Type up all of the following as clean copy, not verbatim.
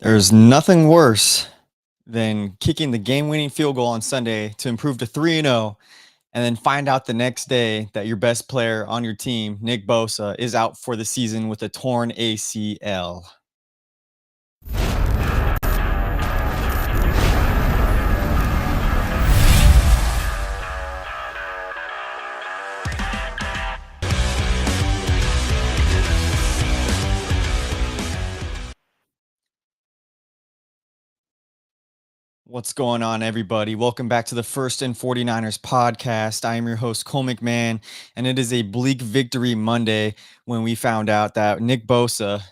There's nothing worse than kicking the game-winning field goal on Sunday to improve to 3-0 and then find out the next day that your best player on your team, Nick Bosa, is out for the season with a torn ACL. What's going on, everybody? Welcome back to the First and 49ers podcast. I am your host, Cole McMahon, and it is a bleak victory Monday when we found out that Nick Bosa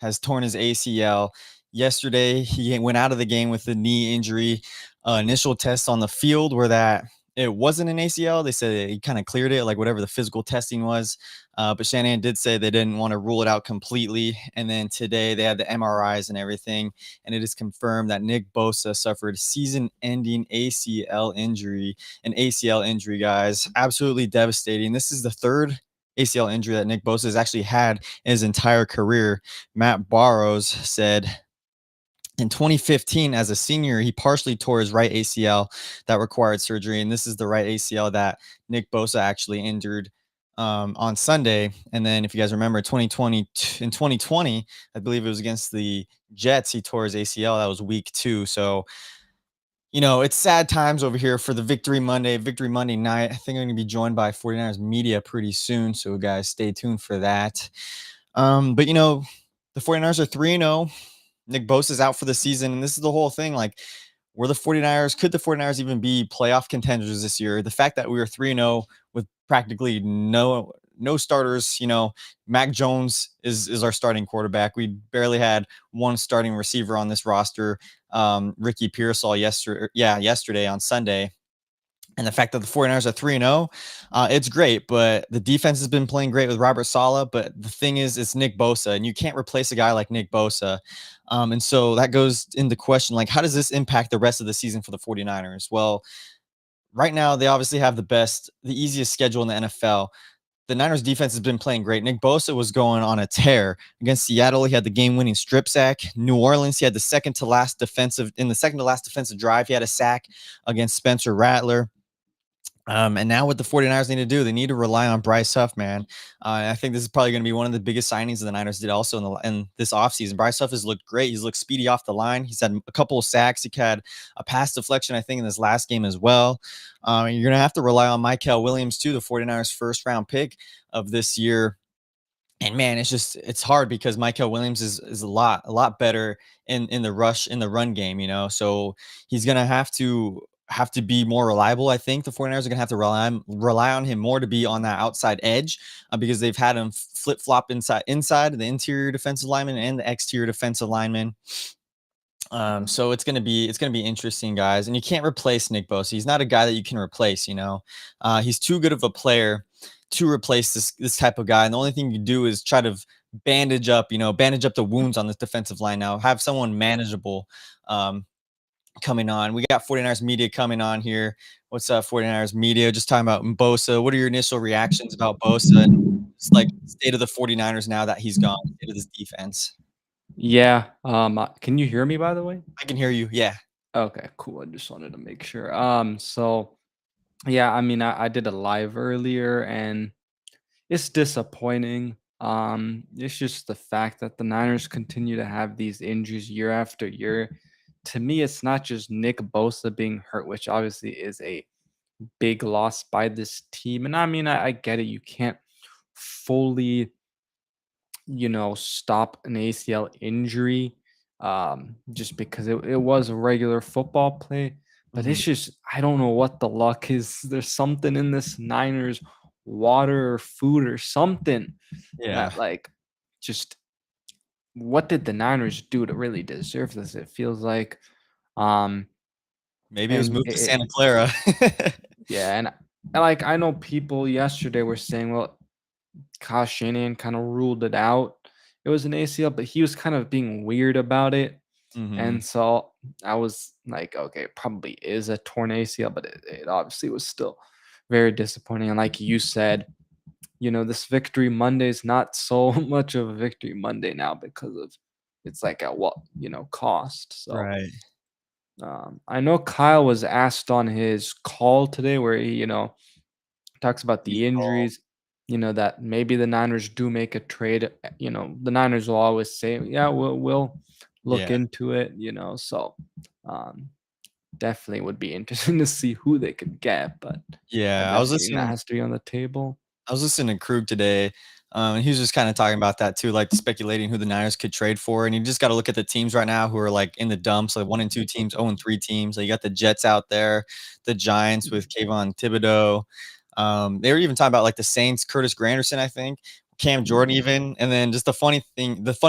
has torn his ACL. Yesterday, he went out of the game with a knee injury. Initial tests on the field were that it wasn't an ACL. They said he kind of cleared it, like whatever the physical testing was. But Shanahan did say they didn't want to rule it out completely. And then today they had the MRIs and everything. And it is confirmed that Nick Bosa suffered season-ending ACL injury. An ACL injury, guys. Absolutely devastating. This is the third ACL injury that Nick Bosa has actually had in his entire career. Matt Barrows said in 2015, as a senior, he partially tore his right ACL that required surgery. And this is the right ACL that Nick Bosa actually injured on Sunday. And then, if you guys remember, 2020, I believe it was against the Jets, he tore his ACL. That was week 2. So, it's sad times over here for the Victory Monday night. I think I'm going to be joined by 49ers media pretty soon. So, guys, stay tuned for that. But, the 49ers are 3-0. Nick Bosa is out for the season. And this is the whole thing. Like, could the 49ers even be playoff contenders this year? The fact that we were 3-0 with practically no starters, Mac Jones is our starting quarterback. We barely had one starting receiver on this roster. Ricky Pearsall yesterday on Sunday. And the fact that the 49ers are 3-0, it's great. But the defense has been playing great with Robert Saleh. But the thing is, it's Nick Bosa, and you can't replace a guy like Nick Bosa. And so that goes into question, like, how does this impact the rest of the season for the 49ers? Well, right now, they obviously have the easiest schedule in the NFL. The Niners defense has been playing great. Nick Bosa was going on a tear against Seattle. He had the game-winning strip sack. New Orleans, he had the second to last defensive drive. He had a sack against Spencer Rattler. And now what the 49ers need to do, they need to rely on Bryce Huff, man. I think this is probably going to be one of the biggest signings the Niners did also in this offseason. Bryce Huff has looked great. He's looked speedy off the line. He's had a couple of sacks. He had a pass deflection, I think, in this last game as well. You're going to have to rely on Mykel Williams, too, the 49ers' first-round pick of this year. And man, it's hard because Mykel Williams is a lot better in the run game, so he's gonna have to be more reliable. I think the 49ers are gonna have to rely on him more to be on that outside edge, because they've had him flip-flop inside the interior defensive lineman and the exterior defensive lineman. So it's gonna be interesting, guys. And you can't replace Nick Bosa. He's not a guy that you can replace. He's too good of a player to replace this type of guy. And the only thing you do is try to bandage up the wounds on this defensive line. Now have someone manageable coming on. We got 49ers media coming on here. What's up, 49ers media? Just talking about Bosa. What are your initial reactions about Bosa and just like state of the 49ers now that he's gone, state of this defense? Yeah, can you hear me, by the way? I can hear you. Yeah. Okay, cool. I just wanted to make sure. So yeah, I mean, I did a live earlier, and it's disappointing. It's just the fact that the Niners continue to have these injuries year after year. To me, it's not just Nick Bosa being hurt, which obviously is a big loss by this team. And I mean, I get it. You can't fully stop an ACL injury just because it was a regular football play. But Mhm. it's just, I don't know what the luck is. There's something in this Niners water or food or something Yeah. that, like, just what did the Niners do to really deserve this? It feels like, um, Maybe it was and moved to Santa Clara. yeah, and like I know people yesterday were saying, well, Kyle Shanahan kind of ruled it out. It was an ACL, but he was kind of being weird about it. And Mhm. so I was like, okay, it probably is a torn ACL, but it obviously was still very disappointing. And like you said, this Victory Monday is not so much of a Victory Monday now because of it's like at what, cost. So Right. I know Kyle was asked on his call today where he, talks about He's the all injuries, that maybe the Niners do make a trade. The Niners will always say, "Yeah, we'll look yeah. into it." So um, definitely would be interesting to see who they could get, but I Yeah. definitely think that has to be on the table. I was listening to Krug today, and he was just kind of talking about that too, like speculating who the Niners could trade for. And you just got to look at the teams right now who are like in the dumps, like 1 and 2 teams, 0 and 3 teams. So you got the Jets out there, the Giants with Kayvon Thibodeau. They were even talking about like the Saints, Curtis Granderson, I think, Cam Jordan, Mhm. even. And then just the funny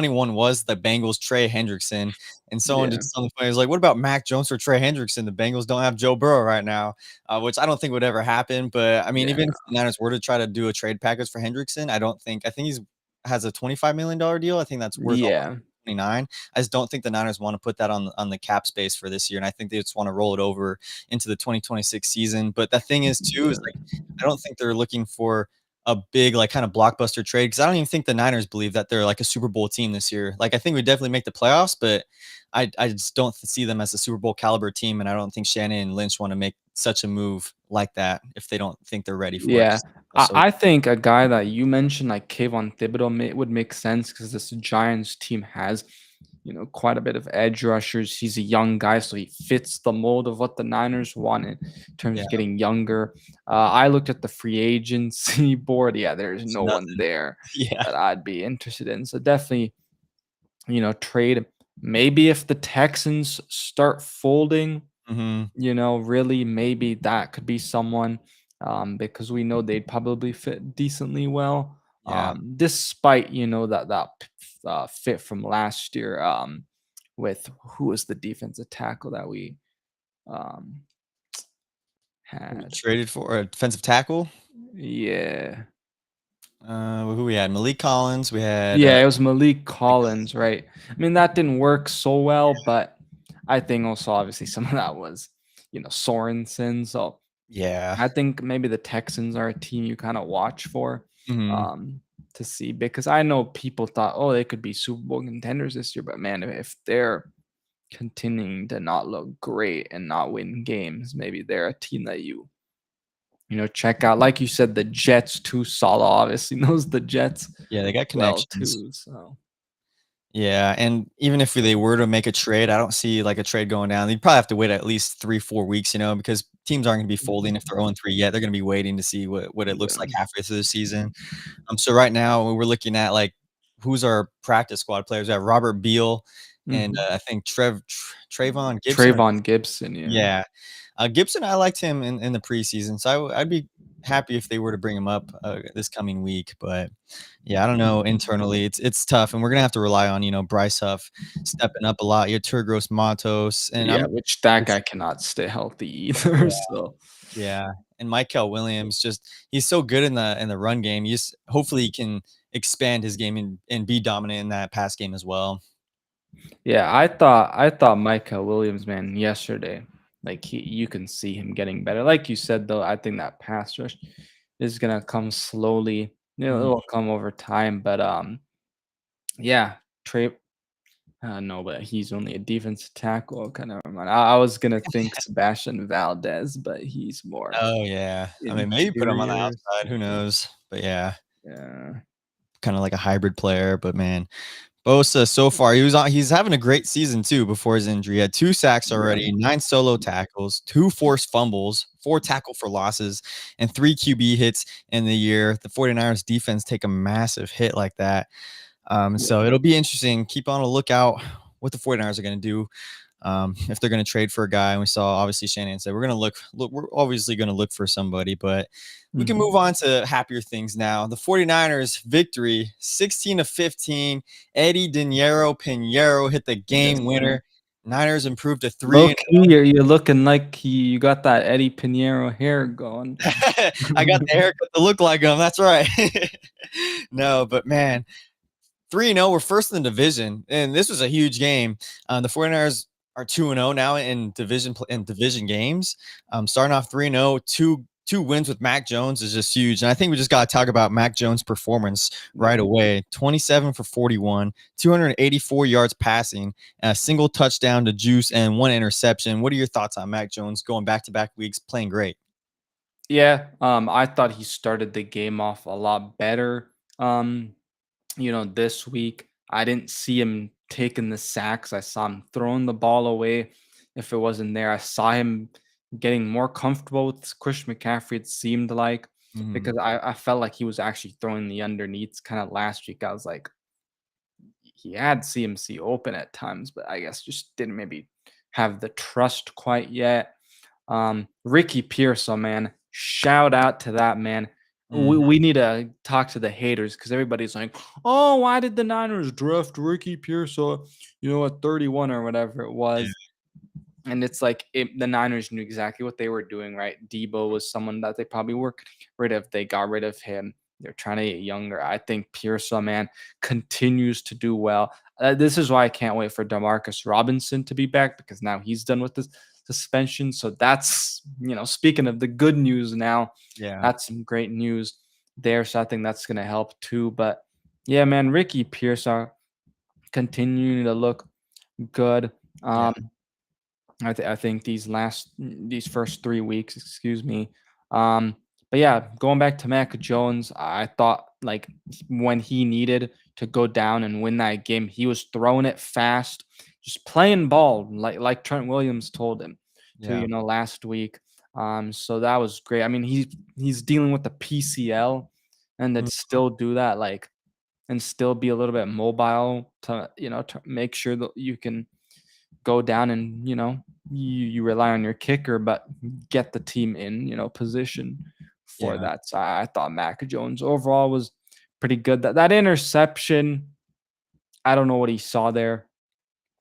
one was the Bengals, Trey Hendrickson. And someone Yeah. just something funny was like, what about Mac Jones or Trey Hendrickson? The Bengals don't have Joe Burrow right now, which I don't think would ever happen. But I mean, Yeah. even if the Niners were to try to do a trade package for Hendrickson, I think he's has a $25 million deal. I think that's worth almost Yeah. 29. I just don't think the Niners want to put that on the cap space for this year. And I think they just want to roll it over into the 2026 season. But the thing is, too, is Yeah. like I don't think they're looking for a big, like, kind of blockbuster trade because I don't even think the Niners believe that they're like a Super Bowl team this year. Like, I think we definitely make the playoffs, but I just don't see them as a Super Bowl caliber team, and I don't think Shannon and Lynch want to make such a move like that if they don't think they're ready for it. Yeah. So I think a guy that you mentioned, like Kayvon Thibodeau, would make sense because this Giants team has, quite a bit of edge rushers. He's a young guy, so he fits the mold of what the Niners want in terms yeah, of getting younger. I looked at the free agency board. Yeah, there's it's no one nothing. there Yeah. that I'd be interested in. So definitely, trade. Maybe if the Texans start folding, Mhm. really maybe that could be someone, because we know they'd probably fit decently well, Yeah. despite that fit from last year, with who was the defensive tackle that we um, Who we had. traded for a defensive tackle? Yeah, Who we had? Malik Collins. We had, yeah, it was Malik Collins, right? I mean that didn't work so well, but I think also obviously some of that was Sorensen. So yeah. I think maybe the Texans are a team you kind of watch for, Mhm. um, to see because I know people thought, oh, they could be Super Bowl contenders this year, but man, if they're continuing to not look great and not win games, maybe they're a team that check out. Like you said, the Jets too. Salah obviously knows the Jets Yeah, they got well connections. too. So Yeah, and even if they were to make a trade, I don't see, like, a trade going down. They'd probably have to wait at least 3, 4 weeks, because teams aren't gonna be folding if they're 0-3 yet. They're gonna be waiting to see what it looks yeah. like halfway through the season. So right now, we're looking at, like, who's our practice squad players. We have Robert Beal and, Mhm. I think Trayvon Gibson or Trayvon Gibson, yeah. yeah. Gibson, I liked him in the preseason, so I'd be happy if they were to bring him up, this coming week, but, yeah, I don't know, internally, it's tough, and we're gonna have to rely on, Bryce Huff stepping up a lot, your Turgros Matos, and Yeah, I'm which that it's guy cannot stay healthy either. yeah, So yeah, and Michael Williams, just he's so good in the run game, hopefully he can expand his game and be dominant in that pass game as well. yeah, I thought Micah Williams, man, yesterday, like you can see him getting better. Like you said though, I think that pass rush is gonna come slowly. Mhm. It'll come over time. But yeah, Trey no, but he's only a defensive tackle. Kind of remind. I was gonna think Sebastian Valdez, but he's more Oh, yeah. I mean, maybe put him on the interior. outside, who knows? But, yeah, Yeah. kinda like a hybrid player, but, man, Bosa so far, he's having a great season too before his injury. He had 2 sacks Yeah. already, 9 solo tackles, 2 forced fumbles, 4 tackle for losses, and 3 QB hits in the year. The 49ers defense take a massive hit like that. So Yeah. it'll be interesting. Keep on a lookout what the 49ers are gonna do, if they're going to trade for a guy. And we saw obviously Shannon said we're going to look, we're obviously going to look for somebody, but we can Mhm. move on to happier things now. The 49ers victory 16-15. Eddie Dinero Pinheiro hit the Yes, game sir. winner. Niners improved to 3 Low and key, you're looking like you got that Eddie Pinheiro hair going. 0. I got the haircut to look like him. That's right. No, but man, 3-0, we're first in the division, and this was a huge game. The 49ers are 2-0 now in division games. Starting off 3-0, 2 2 wins with Mac Jones is just huge, and I think we just gotta talk about Mac Jones' performance right Yeah. away. 27 for 41, 284 yards passing, and a single touchdown to Juice, and 1 interception. What are your thoughts on Mac Jones going back-to-back weeks playing great? Yeah, I thought he started the game off a lot better. This week I didn't see him taking the sacks. I saw him throwing the ball away if it wasn't there. I saw him getting more comfortable with Christian McCaffrey, it seemed like, Mhm. because I felt like he was actually throwing the underneaths kind of last week. I was like, he had CMC open at times, but I guess just didn't maybe have the trust quite yet. Ricky Pearsall, man, shout out to that man. We, Mhm. we need to talk to the haters because everybody's like, "Oh, why did the Niners draft Ricky Pearsall? At 31 or whatever it Yeah, was." And it's like the Niners knew exactly what they were doing, right? Debo was someone that they probably were gonna get rid of. They got rid of him. They're trying to get younger. I think Pearsall, man, continues to do well. This is why I can't wait for Demarcus Robinson to be back because now he's done with the suspension. So that's, speaking of the good news now, yeah, that's some great news there. So I think that's going to help too. But yeah, man, Ricky Pearsall continuing to look good. yeah, Um, I think these first 3 weeks, excuse me. Um, but yeah, going back to Mac Jones, I thought like when he needed to go down and win that game, he was throwing it fast, just playing ball like Trent Williams told him to, yeah. last week. So that was great. I mean, he's dealing with the PCL and then Mhm. still do that, like, and still be a little bit mobile to, to make sure that you can go down and you rely on your kicker, but get the team in position for Yeah, that. So I thought Mac Jones overall was pretty good. That interception, I don't know what he saw there.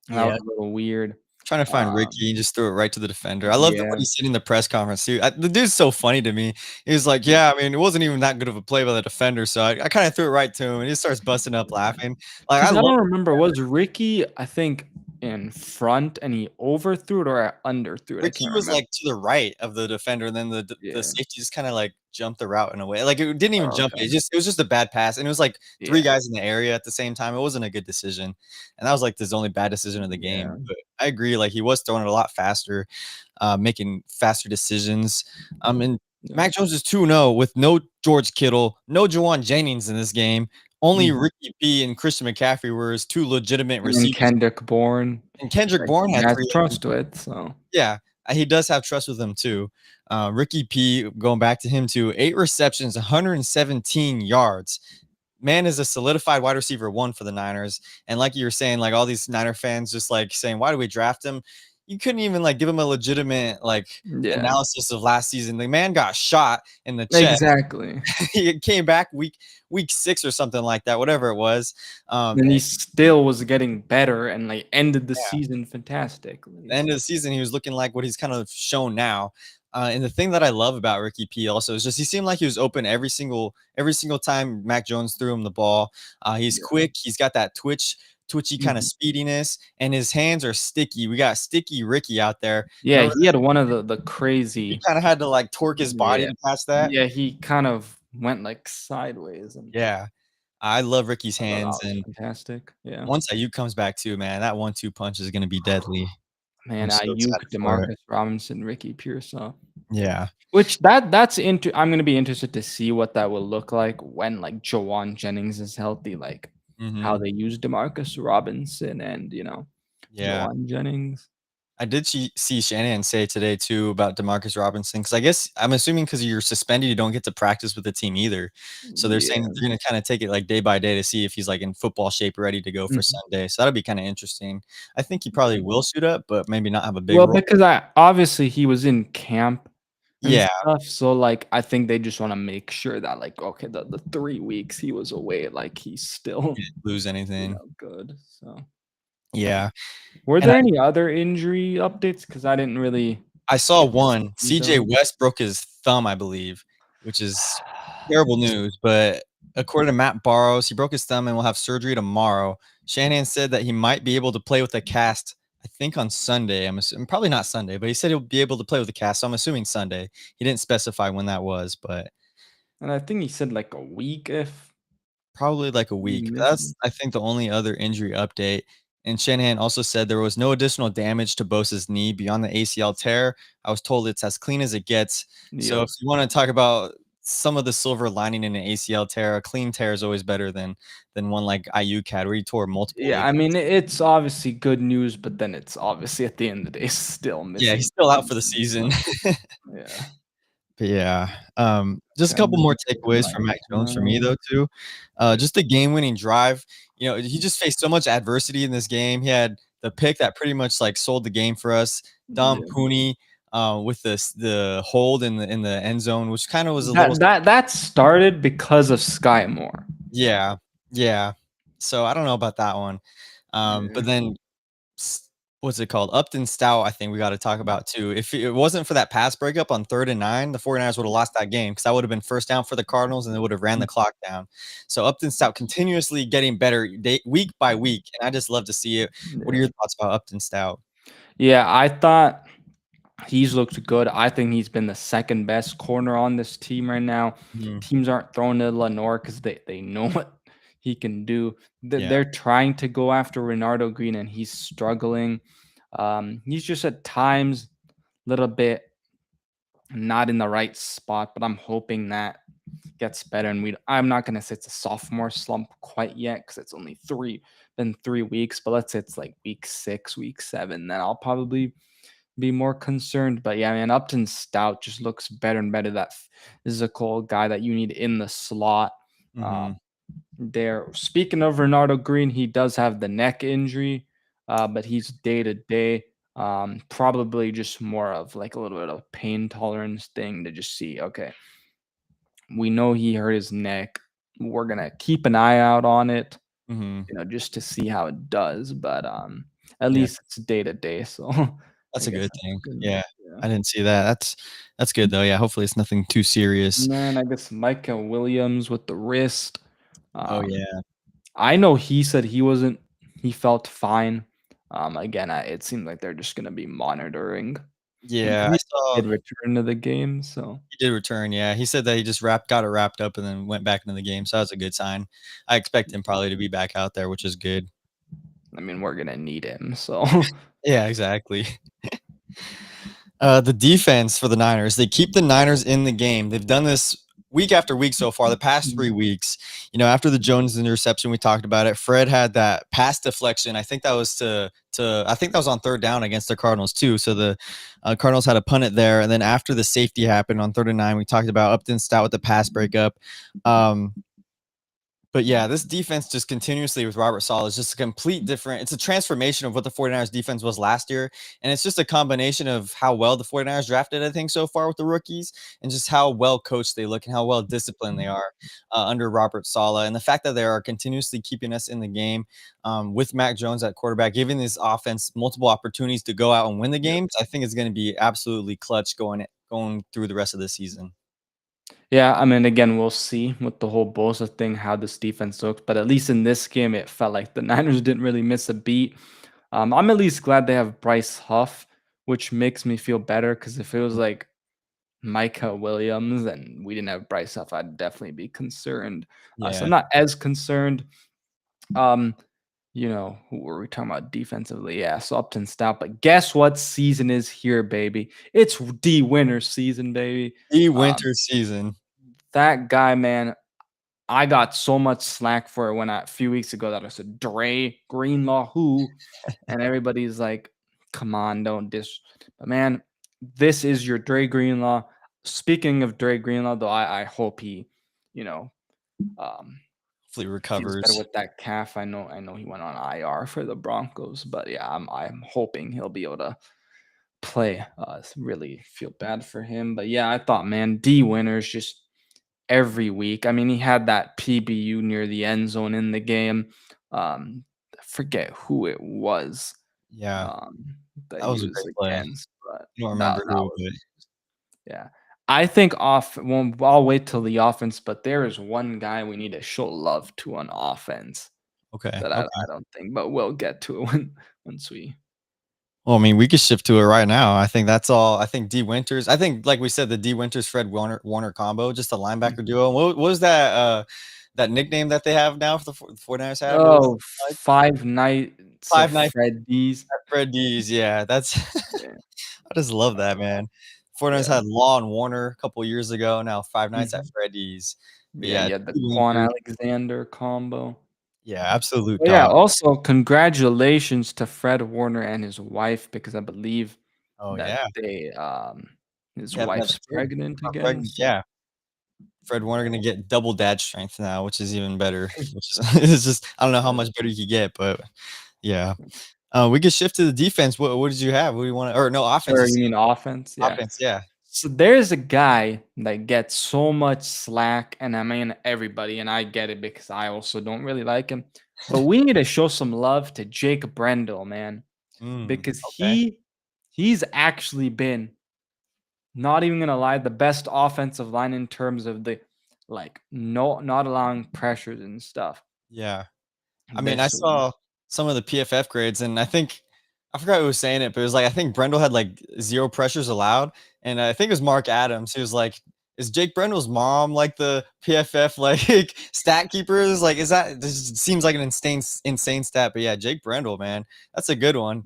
That yeah. was a little weird. Trying to find Um, Ricky and just threw it right to the defender. I love that what yeah, he said in the press conference too. The dude's so funny to me. He was like, "Yeah, I mean, it wasn't even that good of a play by the defender, so I kind of threw it right to him," and he starts busting up laughing. Like I because I love don't it. remember, was Ricky, I think, in front and he overthrew it or underthrew it? I Ricky can't was remember. like to the right of the defender, and then the Yeah. safety just kind of like jumped the route in a way. Like it didn't even Oh, jump okay. it. It was just a bad pass, and it was like three Yeah. guys in the area at the same time. It wasn't a good decision, and that was like his only bad decision of the Yeah. game. But I agree. Like he was throwing it a lot faster, making faster decisions. And Yeah. Mac Jones is 2-0 with no George Kittle, no Jawan Jennings in this game. Only Mhm. Ricky P and Christian McCaffrey were his two legitimate And then receivers, Kendrick Bourne, and Kendrick like, Bourne he had has 3. trust with, so Yeah, he does have trust with him too. Ricky P, going back to him too, 8 receptions, 117 yards. Man is a solidified wide receiver 1 for the Niners. And like you were saying, like all these Niner fans just like saying, "Why do we draft him?" You couldn't even like give him a legitimate like yeah. analysis of last season. The man got shot in the chest. Exactly. He came back week 6 or something like that, whatever it was. And he And still was getting better and, like, ended the yeah, season fantastically, the end so of the season, he was looking like what he's kind of shown now. And the thing that I love about Ricky P also is just he seemed like he was open every single time Mac Jones threw him the ball. He's yeah. quick. He's got that twitchy kind of Mhm. speediness, and his hands are sticky. We got sticky Ricky out there. Yeah, Remember he that? had one of the He crazy kind of had to like torque his body yeah. to catch that. Yeah, he kind of went, like, sideways, and Yeah, I love Ricky's I thought hands, that was and fantastic, yeah. once Ayuk comes back too, man, that 1-2 punch is gonna be deadly. I'm Man, so Ayuk, excited for it. Demarcus Robinson, Ricky Pearsall. Yeah. Which that's I'm gonna be interested to see what that will look like when, like, Jawan Jennings is healthy, like, how Mhm. they use Demarcus Robinson and, Yeah. Jawan Jennings. I did see Shanahan say today too about Demarcus Robinson because I guess I'm assuming because you're suspended, you don't get to practice with the team either. So they're saying that Yeah. they're going to kind of take it like day by day to see if he's like in football shape, ready to go for Mhm. Sunday. So that'll be kind of interesting. I think he probably will suit up, but maybe not have a big Well, role. because I obviously he was in camp and Yeah, stuff, so, like, I think they just wanna make sure that, like, okay, the 3 weeks he was away, like, he's he still, didn't lose anything. good, so Yeah, were and there any other injury updates? Because I didn't really I saw one. see CJ those. West broke his thumb, I believe, which is terrible news. But according to Matt Barrows, he broke his thumb and will have surgery tomorrow. Shanahan said that he might be able to play with a cast, I I think on Sunday. Probably not Sunday, but he said he'll be able to play with the cast, so I'm assuming Sunday. He didn't specify when that was, but And I think he said like a week if probably like a he week. misses. That's, I think, the only other injury update. And Shanahan also said there was no additional damage to Bosa's knee beyond the ACL tear. I was told it's as clean as it gets. So if Yep. you want to talk about some of the silver lining in an ACL tear, a clean tear is always better than one like IU had where he tore multiple Yeah, I ligaments. mean, it's obviously good news, but then it's obviously at the end of the day still Yeah, he's missing still out for the pieces, season. so yeah. But yeah, just a Okay, couple more moving to the takeaways from Mac Niners Jones for me now. though too. Yeah. Just the game-winning drive. You know, he just faced so much adversity in this game. He had the pick that pretty much like sold the game for us. Dom Yeah. Pooney with the hold in the end zone, which kind of was a little That started because of Sky Moore. yeah, yeah. So I don't know about that one. Yeah. But then what's it called? Upton Stout, I think we got to talk about too. If it wasn't for that pass breakup on 3rd and 9, the 49ers would have lost that game because that would have been first down for the Cardinals and they would have ran the clock down. So Upton Stout continuously getting better week by week, and I just love to see it. What are Yeah. your thoughts about Upton Stout? Yeah, I thought he's looked good. I think he's been the second best corner on this team right now. Mhm. Teams aren't throwing to Lenore because they know what he can do. Yeah. They're trying to go after Renardo Green, and he's struggling. He's just at times a little bit not in the right spot, but I'm hoping that gets better. And I'm not gonna say it's a sophomore slump quite yet because it's only been 3 weeks. But let's say it's like week 6, week 7, then I'll probably be more concerned. But yeah, man, Upton Stout just looks better and better. That physical guy that you need in the slot. Uh, Mhm. there. Speaking of Renardo Green, he does have the neck injury, but he's day to day. Probably just more of like a little bit of pain tolerance thing to just see. Okay, we know he hurt his neck. We're gonna keep an eye out on it, Mhm. just to see how it does. But at Yeah. least it's day to day. So I That's a guess good that's thing. good. Yeah. Yeah. I didn't see that. That's good though. Yeah, hopefully it's nothing too serious. And then I guess Micah Williams with the wrist. Oh Um, yeah. I know he said he felt fine. Again, it seemed like they're just gonna be monitoring him, Yeah, but I he saw did return to the game, so he did return, yeah. He said that he just got it wrapped up and then went back into the game, so that's a good sign. I expect him probably to be back out there, which is good. I mean, we're gonna need him, so Yeah, exactly. The defense for the Niners, they keep the Niners in the game. They've done this week after week so far, the past 3 weeks. You know, after the Jones interception, we talked about it. Fred had that pass deflection. I think that was to I think that was on 3rd down against the Cardinals too. So the Cardinals had a punt it there, and then after the safety happened on 3rd and 9, we talked about Upton Stout with the pass breakup. But yeah, this defense just continuously with Robert Saleh is just a complete different. It's a transformation of what the 49ers defense was last year. And it's just a combination of how well the 49ers drafted, I think, so far with the rookies and just how well coached they look and how well disciplined they are under Robert Saleh. And the fact that they are continuously keeping us in the game with Mac Jones at quarterback, giving this offense multiple opportunities to go out and win the Yep. games, I think is going to be absolutely clutch going through the rest of the season. Yeah, I mean, again, we'll see with the whole Bosa thing how this defense looks, but at least in this game, it felt like the Niners didn't really miss a beat. I'm at least glad they have Bryce Huff, which makes me feel better because if it was like Micah Williams and we didn't have Bryce Huff, I'd definitely be concerned. So Yeah. I'm not as concerned. Um, who were we talking about defensively? Yeah, so Upton Stout. But guess what season is here, baby? It's D winter season, baby. The Um, winter season. that guy, man, I got so much slack for it when a few weeks ago that I said Dre Greenlaw who, and everybody's like, "Come on, don't dis." But man, this is your Dre Greenlaw. Speaking of Dre Greenlaw, though, I hope he, you know, um, Hopefully feels better recovers. with that calf. I know he went on IR for the Broncos, but yeah, I'm hoping he'll be able to play. Really feel bad for him, but yeah, I thought, man, D Winners just every week. I mean, he had that PBU near the end zone in the game. I forget who it was Yeah, um, that that he was a was great play. against, but I don't that remember that who, was but yeah. I think off. Well, I'll wait till the offense, but there is one guy we need to show love to on offense okay, that I okay. don't think, but we'll get to it once we. Well, I mean, we could shift to it right now. I think that's all. I think D Winters. I think, like we said, the D Winters Fred Warner combo, just a linebacker Mhm. duo. What was that? That nickname that they have now for the 49ers have? What was Oh, it like? Five Nights of Five Nights Freddy's. at Freddy's. Yeah, that's. Yeah. I just love that, man. 49ers Yeah. had Law and Warner a couple years ago. Now Five Nights at Mhm. Freddy's. But Yeah, yeah, you had the D Quan Winters. Alexander combo. Yeah, absolute But yeah, dog. also congratulations to Fred Warner and his wife because I believe Oh that yeah, his you have another wife's kid. pregnant again, Pregnant. so Yeah. Fred Warner yeah. gonna get double dad strength now, which is even better, which is it's just I don't know how Yeah. much better you could get, but yeah. We could shift to the defense. What did you have? What do you wanna or no, offense, Or you excuse mean offense? me. Yeah. Offense, yeah. So there's a guy that gets so much slack, and I mean everybody, and I get it because I also don't really like him. But we need to show some love to Jake Brendel, man, because Okay. he's actually been, not even gonna lie, the best offensive line in terms of the like no not allowing pressures and stuff Yeah. I mean, I this week. saw some of the PFF grades, and I think I forgot who was saying it, but it was like I think Brendel had like 0 pressures allowed, and I think it was Mark Adams. He was like, "Is Jake Brendel's mom like the PFF like stat keepers? Like, is that this seems like an insane stat?" But yeah, Jake Brendel, man, that's a good one.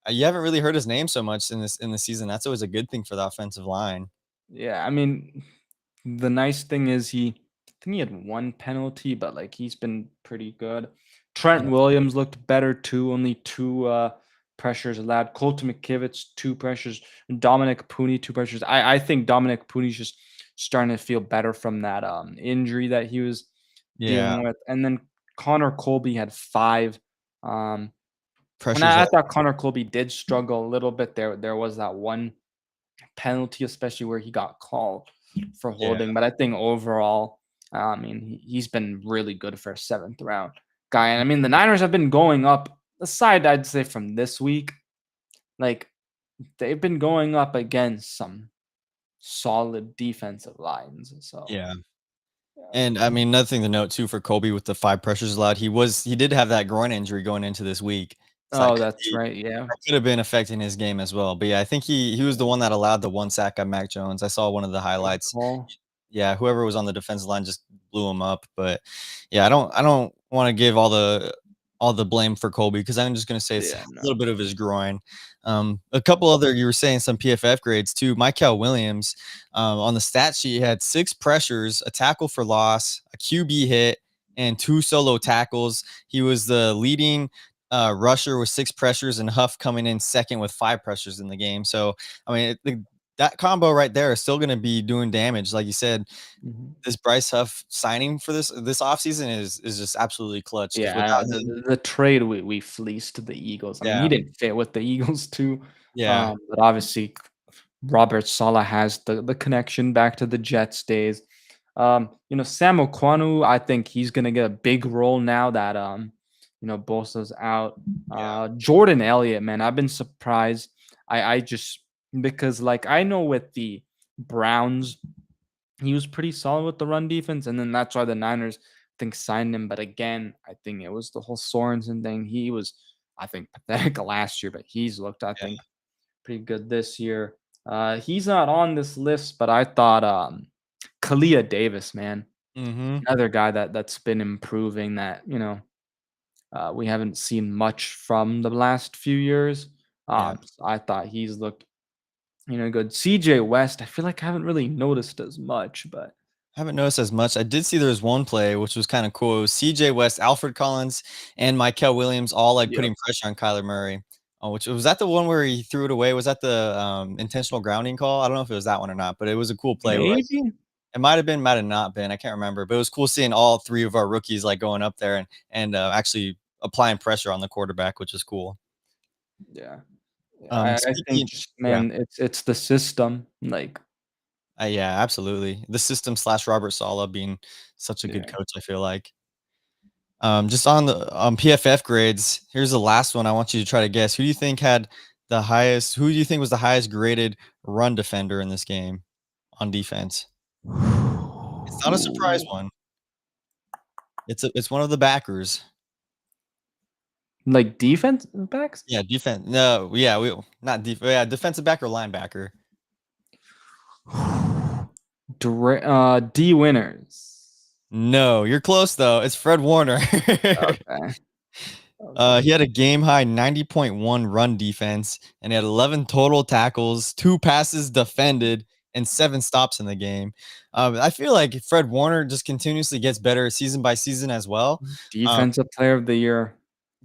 You haven't really heard his name so much in the season. That's always a good thing for the offensive line. Yeah, I mean, the nice thing is I think he had one penalty, but like he's been pretty good. Yeah, Trent Williams looked better too, only two pressures allowed. Colton McKivitz, two pressures. Dominic Pooney, two pressures. I think Dominic Pooney's just starting to feel better from that injury that he was yeah, dealing with. And then Connor Colby had five. Um, and pressures I all. thought Connor Colby did struggle a little bit. There was that one penalty, especially where he got called for Yeah, holding. But I think overall, I mean, he's been really good for a seventh round guy. And I mean, the Niners have been going up. Aside, I'd say from this week, like they've been going up against some solid defensive lines. So yeah. yeah, And I mean, another thing to note too for Kobe with the 5 pressures allowed, he did have that groin injury going into this week. So oh, that's right. Yeah, that could have been affecting his game as well. But yeah, I think he was the one that allowed the 1 sack on Mac Jones. I saw one of the good highlights. call. Yeah, whoever was on the defensive line just blew him up. But yeah, I don't want to give all the blame for Colby because I'm just gonna say it's a Yeah, no. little bit of his groin. A couple other you were saying some PFF grades too. Michael Williams on the stat sheet he had 6 pressures, a tackle for loss, a QB hit, and 2 solo tackles. He was the leading rusher with 6 pressures, and Huff coming in second with 5 pressures in the game. So I mean, that combo right there is still going to be doing damage. Like you said, Mhm. this Bryce Huff signing for this offseason is just absolutely clutch because Yeah, without him, the trade we fleeced the Eagles. I mean, he yeah, didn't fit with the Eagles too, yeah, but obviously Robert Saleh has the connection back to the Jets days. Sam Okwanu, I think he's gonna get a big role now that Bosa's out. yeah, Jordan Elliott, man, I've been surprised. I just because like I know with the Browns he was pretty solid with the run defense, and then that's why the Niners, I think, signed him. But again, I think it was the whole Sorensen thing. He was, I think, pathetic last year, but he's looked, I yeah. think, pretty good this year. He's not on this list, but I thought Kalia Davis, man, Mhm. another guy that's been improving. That we haven't seen much from the last few years. Yeah. So I thought he's looked, good. CJ West, I feel like I haven't really noticed as much, but Haven't noticed as much. I did see there was one play which was kinda cool. It was CJ West, Alfred Collins, and Mykel Williams all, like, yep, putting pressure on Kyler Murray. Which was that the one where he threw it away? Was that the, intentional grounding call? I don't know if it was that one or not, but it was a cool play where, like, maybe. it might have been, might have not been, I can't remember, but it was cool seeing all 3 of our rookies, like, going up there and actually applying pressure on the quarterback, which is cool. Yeah. Yeah, I think Speaking just yeah. man, it's the system, like Yeah, absolutely. The system slash Robert Saleh being such a good yeah. coach, I feel like. Just on the PFF grades, here's the last one I want you to try to guess. Who do you think was the highest graded run defender in this game on defense? It's not a surprise Ooh, one. It's one of the backers. Like defense backs? Yeah, defense. No, yeah, we not yeah, defensive back or linebacker. D winners. No, you're close though. It's Fred Warner. Okay. Okay. He had a game high 90.1 run defense and he had 11 total tackles, 2 passes defended, and 7 stops in the game. I feel like Fred Warner just continuously gets better season by season as well. Um, Defensive player of the year.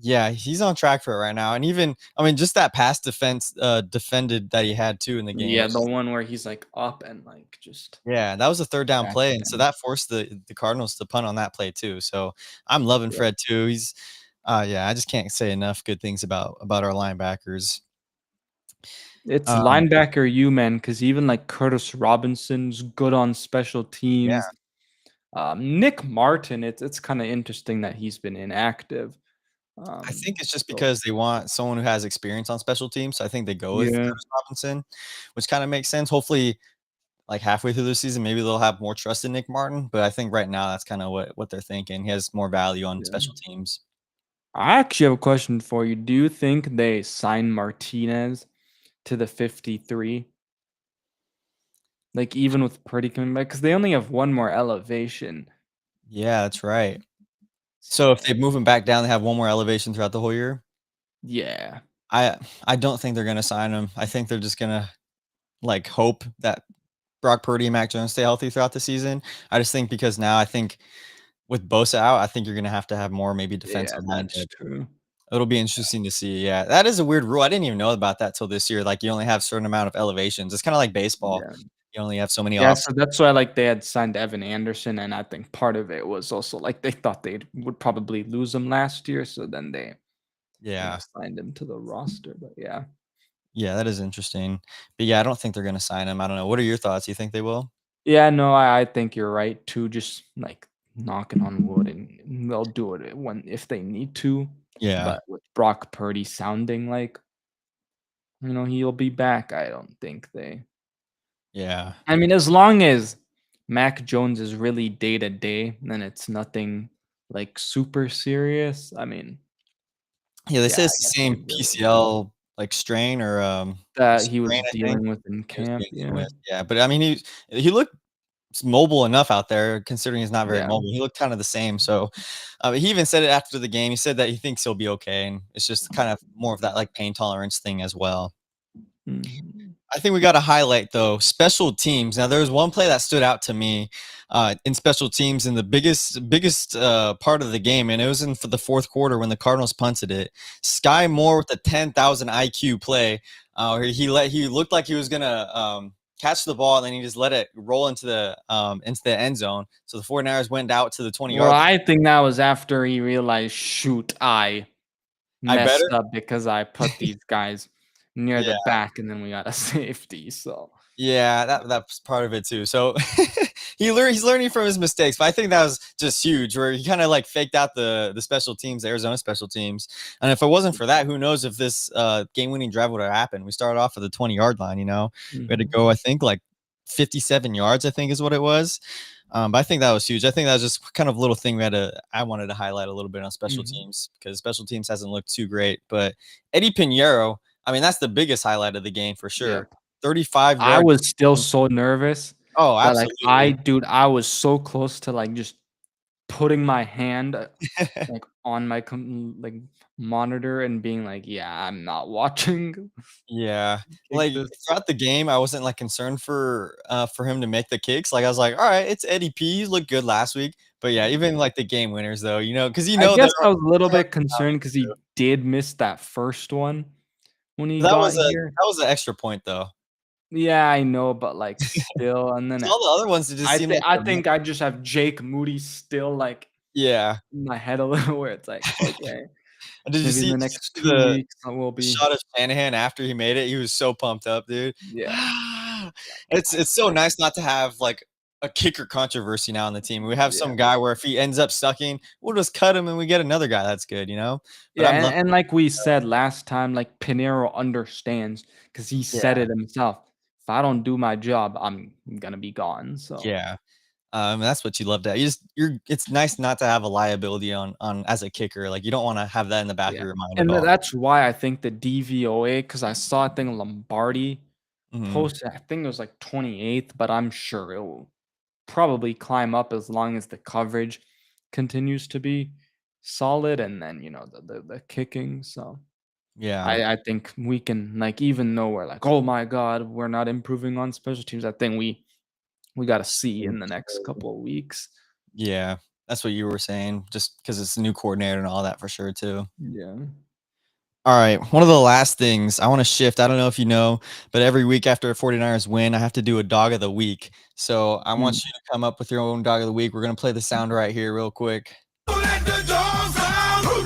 yeah, he's on track for it right now. And even, I mean, just that pass defense defended that he had too in the game Yeah, was the just, one where he's like up and like just yeah, that was a third down back play. And so again. that forced the Cardinals to punt on that play too. So I'm loving Yeah. Fred too. He's yeah, I just can't say enough good things about our linebackers. It's Um, linebacker you, man, because even like Curtis Robinson's good on special yeah, teams. Nick Martin, it's kind of interesting that he's been inactive. I think it's just So because they want someone who has experience on special teams, so I think they go with yeah, Curtis Robinson, which kinda makes sense. Hopefully, like, halfway through the season, maybe they'll have more trust in Nick Martin, but I think right now that's kinda what they're thinking. He has more value on yeah. special teams. I actually have a question for you. Do you think they sign Martinez to the 53? Like even with Purdy coming back, because they only have one more elevation. Yeah, that's right. So if So they move him back down, they have one more elevation throughout the whole year? yeah, I I don't think they're gonna sign him. I think they're just gonna, like, hope that Brock Purdy and Mac Jones stay healthy throughout the season. I just think because now I think with Bosa out, I think you're gonna have to have more maybe yeah, that's defensive-minded. true. It'll be interesting to see, yeah. That is a weird rule, I didn't even know about that till this year, like, you only have a certain amount of elevations. It's kinda like baseball. Yeah. You only have so many Yeah, off. so that's why, like, they had signed Evan Anderson, and I think part of it was also, like, they thought they would probably lose him last year, so then they, Yeah. signed him to the roster, but yeah. Yeah, that is interesting. But, yeah, I don't think they're gonna sign him, I don't know. What are your thoughts? You think they will? Yeah, no, I think you're right too, just, like, knocking on wood, and they'll do it when if they need to, Yeah. but with Brock Purdy sounding like, he'll be back, I don't think they Yeah. I mean, as long as Mac Jones is really day to day, then it's nothing, like, super serious, I mean, Yeah, they yeah, say I it's the guess they same really PCL, like, strain or that he sprain, was I think, dealing with in he was camp, dealing yeah. with. Yeah, but, I mean, he looked mobile enough out there considering he's not very Yeah. mobile. He looked kinda the same, so, he even said it after the game. He said that he thinks he'll be okay, and it's just kind of more of that, like, pain tolerance thing as well. Mhm. I think we gotta highlight, though, special teams. Now, there was one play that stood out to me, in special teams in the biggest part of the game, and it was in for the 4th quarter when the Cardinals punted it. Sky Moore with a 10,000 IQ play, where he looked like he was gonna, catch the ball, and then he just let it roll into the end zone. So the 49ers went out to the Well, 20-yard line. I think that was after he realized, "Shoot, I I better? messed up because I put these guys near the Yeah. back, and then we got a safety," so Yeah, that's part of it too. So he's learning from his mistakes, but I think that was just huge where he kind of like faked out the special teams, the Arizona special teams. And if it wasn't for that, who knows if this game-winning drive would have happened. We started off at the 20-yard line, you know. We had to mhm, go, I think, like 57 yards, I think is what it was. But I think that was huge. I think that was just kind of a little thing I wanted to highlight a little bit on special mhm. teams because special teams hasn't looked too great. But Eddie Pinheiro, I mean, that's the biggest highlight of the game for Yeah. sure. 35 I yard. was still so nervous Oh, that, like, I absolutely. dude, I was so close to, like, just putting my hand, like, on my like, monitor and being like, "Yeah, I'm not watching. Yeah. Kick Like, this." throughout the game, I wasn't, like, concerned for him to make the kicks. Like, I was like, "Alright, it's Eddie P. He looked good last week." But, yeah, even, like, the game winners, though, because I they're guess I was a little hard bit to count concerned because too. he did miss that first one when he That got was a here. that was an extra point, though. Yeah, I know, but, like, still, and then 'Cause all the other ones, it just seemed like I they're think I just have Jake Moody still, like, yeah. in my head a little where it's like, "Okay, Did you maybe in see the did next you see 2 weeks, I will the be." shot of Shanahan after he made it? He was so pumped up, dude. Yeah. It's so nice not to have, like, a kicker controversy now on the team. We have Yeah. some guy where if he ends up sucking, we'll just cut him and we get another guy that's good, you know? But Yeah, I'm loving and like we said last time, like, Pinheiro understands because he said yeah, it himself. "If I don't do my job, I'm gonna be gone," so yeah. That's what you love to. You're. It's nice not to have a liability on as a kicker. Like you don't want to have that in the back of Yeah, your mind at and all. that's why I think the DVOA, because I saw a thing Lombardi Hmm. posted, I think it was like 28th, but I'm sure it will probably climb up as long as the coverage continues to be solid, and then, the kicking, so Yeah. I think we can, like, even though we're like, "Oh my god, we're not improving on special teams," I think we gotta see in the next couple of weeks. Yeah, that's what you were saying, just because it's a new coordinator and all that for sure too. Yeah. All right, one of the last things I want to shift. I don't know if you know, but every week after a 49ers win, I have to do a dog of the week. So I want Mm. you to come up with your own dog of the week. We're gonna play the sound right here, real quick. Who let the dogs out? Who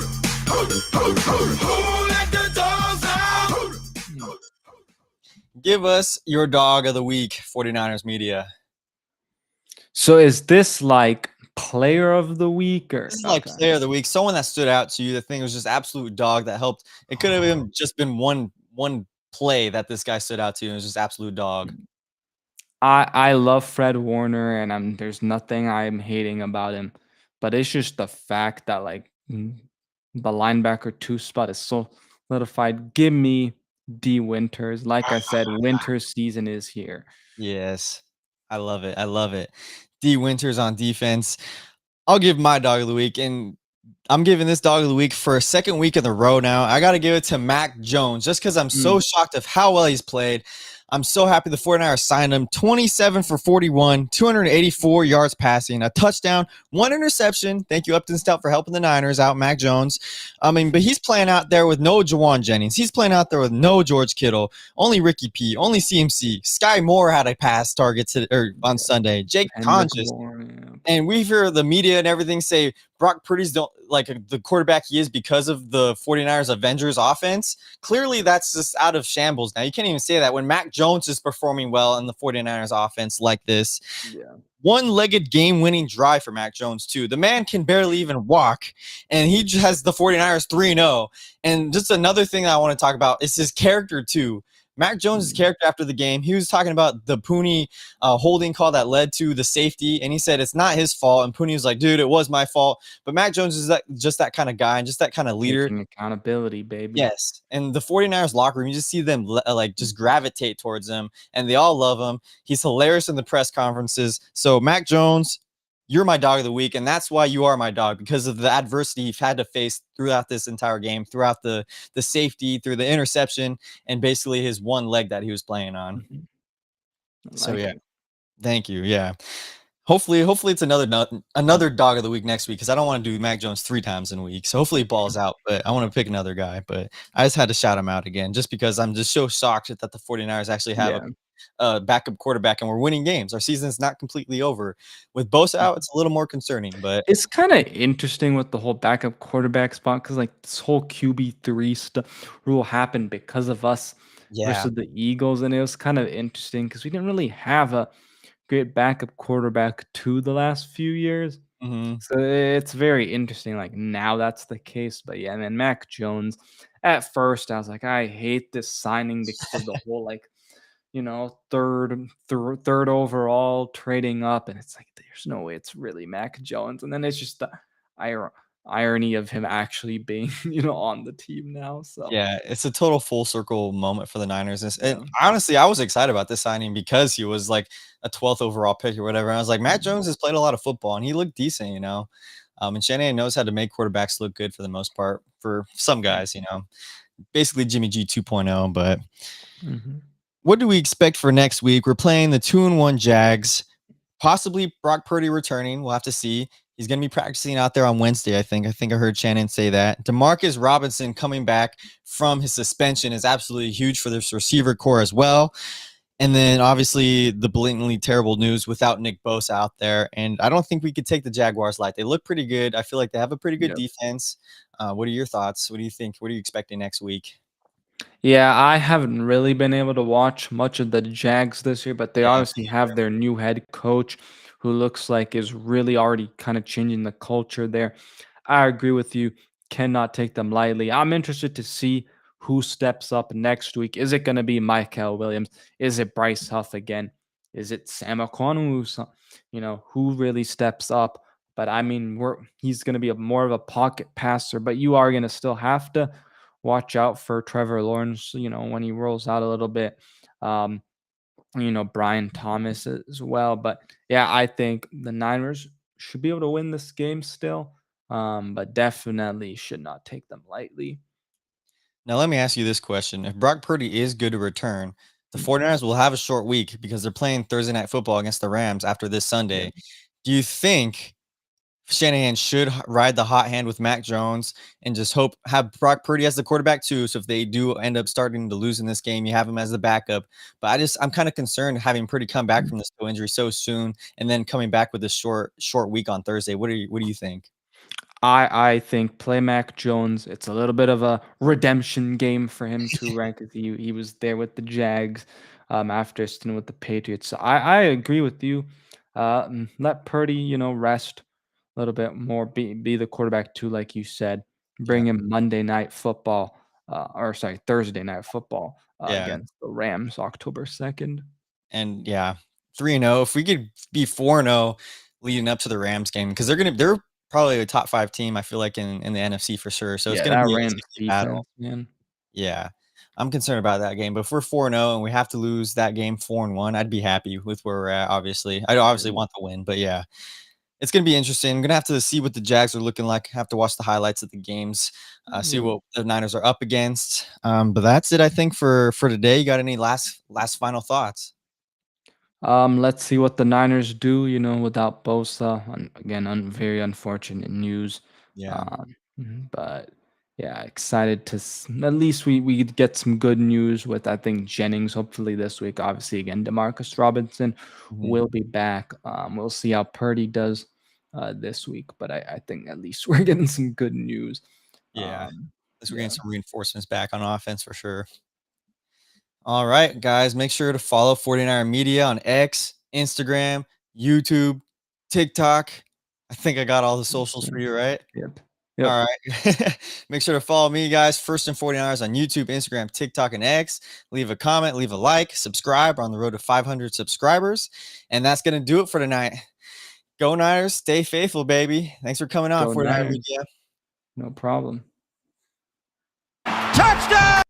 let the dogs Mm. out? Give us your dog of the week, 49ers media. So is this like player of the week This or is like okay. player of the week, someone that stood out to you. The thing was just absolute dog that helped. It could have been just been one play that this guy stood out to, and it was just absolute dog. I love Fred Warner, and there's nothing I'm hating about him, but it's just the fact that, like, the linebacker 2 spot is so solidified. Give me D Winters. Like I said, winter season is here. Yes. I love it. I love it. D Winters on defense. I'll give my dog of the week, and I'm giving this dog of the week for a second week in the row now. I got to give it to Mac Jones just because I'm so Mm, shocked of how well he's played. I'm so happy the 49ers signed him. 27 for 41, 284 yards passing, a touchdown, one interception. Thank you, Upton Stout, for helping the Niners out, Mac Jones. I mean, but he's playing out there with no Jawan Jennings. He's playing out there with no George Kittle, only Ricky P, only CMC. Sky Moore had a pass target on yeah, Sunday. Jake Kendrick Conscious. Bourne, yeah. And we hear the media and everything say Brock Purdy's don't like the quarterback he is because of the 49ers Avengers offense. Clearly, that's just out of shambles now. You can't even say that when Mac Jones is performing well in the 49ers offense like this. Yeah. One-legged game-winning drive for Mac Jones, too. The man can barely even walk, and he just has the 49ers 3-0. And just another thing that I want to talk about is his character, too. Mac Jones' Mm, character after the game, he was talking about the Pooney holding call that led to the safety, and he said it's not his fault. And Pooney was like, dude, it was my fault. But Mac Jones is just that kind of guy and just that kind of leader. taking accountability, baby. Yes, and the 49ers locker room, you just see them like just gravitate towards him, and they all love him. He's hilarious in the press conferences. So Mac Jones, you're my dog of the week, and that's why you are my dog, because of the adversity you've had to face throughout this entire game, throughout the safety, through the interception, and basically his one leg that he was playing on. Mhm. I So like yeah, it. thank you. Yeah. Hopefully it's another dog of the week next week because I don't want to do Mac Jones 3 times in a week. So hopefully he balls out, but I want to pick another guy. But I just had to shout him out again just because I'm just so shocked that the 49ers actually have Yeah. a backup quarterback and we're winning games. Our season's not completely over. With Bosa out, it's a little more concerning, but It's kinda interesting with the whole backup quarterback spot because, like, this whole QB3 stuff rule happened because of us yeah. versus the Eagles, and it was kind of interesting because we didn't really have a great backup quarterback to the last few years. Hmm. So it's very interesting, like, now that's the case, but yeah, and then Mac Jones, at first, I was like, "I hate this signing because of the whole, like, 3rd overall trading up," and it's like, there's no way it's really Mac Jones, and then it's just the ir irony of him actually being, on the team now, so Yeah, it's a total full circle moment for the Niners. And yeah. honestly, I was excited about this signing because he was like a 12th overall pick or whatever. I was like, Matt Mhm, Jones has played a lot of football and he looked decent. And Shanahan knows how to make quarterbacks look good for the most part for some guys. Basically Jimmy G 2.0. But mhm. what do we expect for next week? We're playing the 2-1 Jags. Possibly Brock Purdy returning. We'll have to see. He's going to be practicing out there on Wednesday, I think. I think I heard Shannon say that. Demarcus Robinson coming back from his suspension is absolutely huge for this receiver core as well. And then obviously the blatantly terrible news without Nick Bosa out there. And I don't think we could take the Jaguars light. They look pretty good. I feel like they have a pretty good Yep. defense. What are your thoughts? What do you think? What are you expecting next week? Yeah, I haven't really been able to watch much of the Jags this year, but they Yeah. obviously have their new head coach who looks like is really already kind of changing the culture there. I agree with you. Cannot take them lightly. I'm interested to see who steps up next week. Is it going to be Michael Williams? Is it Bryce Huff again? Is it Sam Okonu? Who really steps up? But I mean, he's going to be more of a pocket passer, but you are going to still have to watch out for Trevor Lawrence, when he rolls out a little bit. Brian Thomas as well. But yeah, I think the Niners should be able to win this game still, but definitely should not take them lightly. Now, let me ask you this question. If Brock Purdy is good to return, the Mm, 49ers will have a short week because they're playing Thursday Night Football against the Rams after this Yeah. Sunday. Do you think Shanahan should ride the hot hand with Mac Jones and just have Brock Purdy as the quarterback too? So if they do end up starting to lose in this game, you have him as the backup. But I'm kind of concerned having Purdy come back from this toe injury so soon and then coming back with a short week on Thursday. What do you think? I think play Mac Jones. It's a little bit of a redemption game for him too, right? Because he was there with the Jags after a stint with the Patriots. So I agree with you. Let Purdy, rest a little bit more. Be the quarterback too, like you said. Yeah. Bring him Monday Night Football, or sorry, Thursday Night Football Yeah. against the Rams, October 2nd. And yeah, 3-0. If we could be 4-0 leading up to the Rams game, because they're probably a top 5 team, I feel like in the NFC for sure. So it's Yeah, gonna that be Rams a battle. defense, man. Yeah. I'm concerned about that game. But if we're 4-0 and we have to lose that game 4-1, I'd be happy with where we're at, obviously. I'd obviously want the win, but yeah. It's gonna be interesting. I'm gonna have to see what the Jags are looking like. Have to watch the highlights of the games, see Yeah. what the Niners are up against. But that's it, I think, for today. You got any last final thoughts? Let's see what the Niners do, without Bosa. Again, very unfortunate news. Yeah. But yeah, excited to at least we could get some good news with I think Jennings hopefully this week. Obviously, again, Demarcus Robinson Mhm. will be back. We'll see how Purdy does this week, but I think at least we're getting some good news. Yeah. Um, Guess we're getting yeah, some reinforcements back on offense for sure. All right, guys, make sure to follow 49er Media on X, Instagram, YouTube, TikTok. I think I got all the socials for sure. you, right? Yep. All Yep. right. Make sure to follow me, guys. First and 49ers on YouTube, Instagram, TikTok, and X. Leave a comment, leave a like, subscribe. We're on the road to 500 subscribers. And that's going to do it for tonight. Go Niners. Stay faithful, baby. Thanks for coming on, Go 49er Niners. Media. No problem. Touchdown!